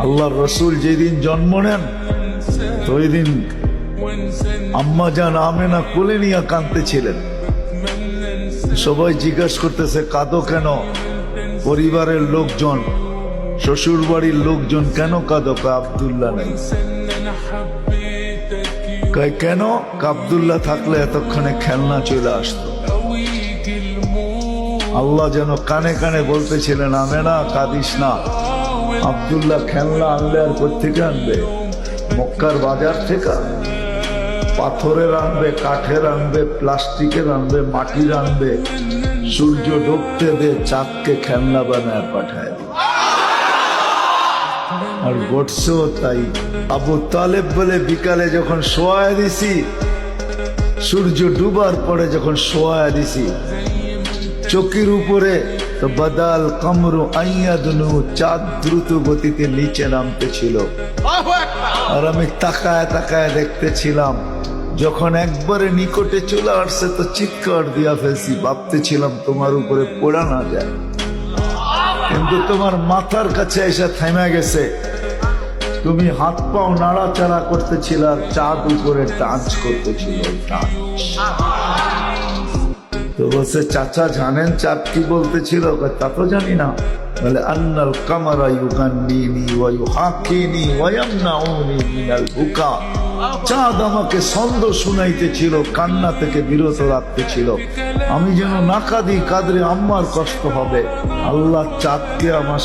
আল্লাহর রসুল যেদিন জন্ম নেন তো ওই দিন আম্মা জান আমেনা কোলে নিয়ে কাঁদতেছিলেন। সবাই জিজ্ঞাসা করতেছে কাঁদো কেন? পরিবারের লোকজন, শ্বশুর বাড়ির লোকজন কেন কাঁদো? আব্দুল্লাহ নাই। কেন? আব্দুল্লাহ থাকলে এতক্ষণে খেলনা চলে আসতো। আল্লাহ যেন কানে কানে বলতেছিলেন আমেনা কাঁদিস না, আব্দুল্লাহ খেলনা আনলে আর কোত্থেকে আনবে? মক্কার বাজার থেকে পাথরের আনবে, কাঠের আনবে, প্লাস্টিকের আনবে, মাটির আনবে। সূর্য ডুবতে দে, চাঁদকে খেলনা বানায় পাঠায়। আর ঘটছেও তাই। আবু তালেব বলে বিকালে যখন শোয়া দিছি, সূর্য ডুবার পরে যখন শোয়া দিছি, চোখের উপরে তো বাদাল কামরু আইয়াদনু, চাঁদ দ্রুত গতিতে নিচে নামতেছিল। আর আমি তাকায় তাকায় দেখতেছিলাম। যখন একবারে নিকটে চলে আসছে তো চিৎকার দিয়া ফেলছি, ভাবতেছিলাম তোমার উপরে পড়া না যায়, কিন্তু তোমার মাথার কাছে এসে থেমে গেছে। তুমি হাত পাও নাড়াচাড়া করতেছিল আর চাঁদ উপরে টাচ করতেছিল। তো বলছে চাচা জানেন চাঁদ কি বলতেছিল? তা তো জানি না। বলে আন্নাল কামারা ইউগান্নিনি ওয়া ইউহাকিনি ওয়া ইয়ামনাউনি মিনাল বুকা। চাঁদ আমাকে ছন্দ শুনাইতেছিল, কান্না থেকে বিরত রাখতেছিল। আমি যেন না কাঁদি, কাঁদলে আম্মার কষ্ট হবে। আল্লাহ চাঁদকে আমার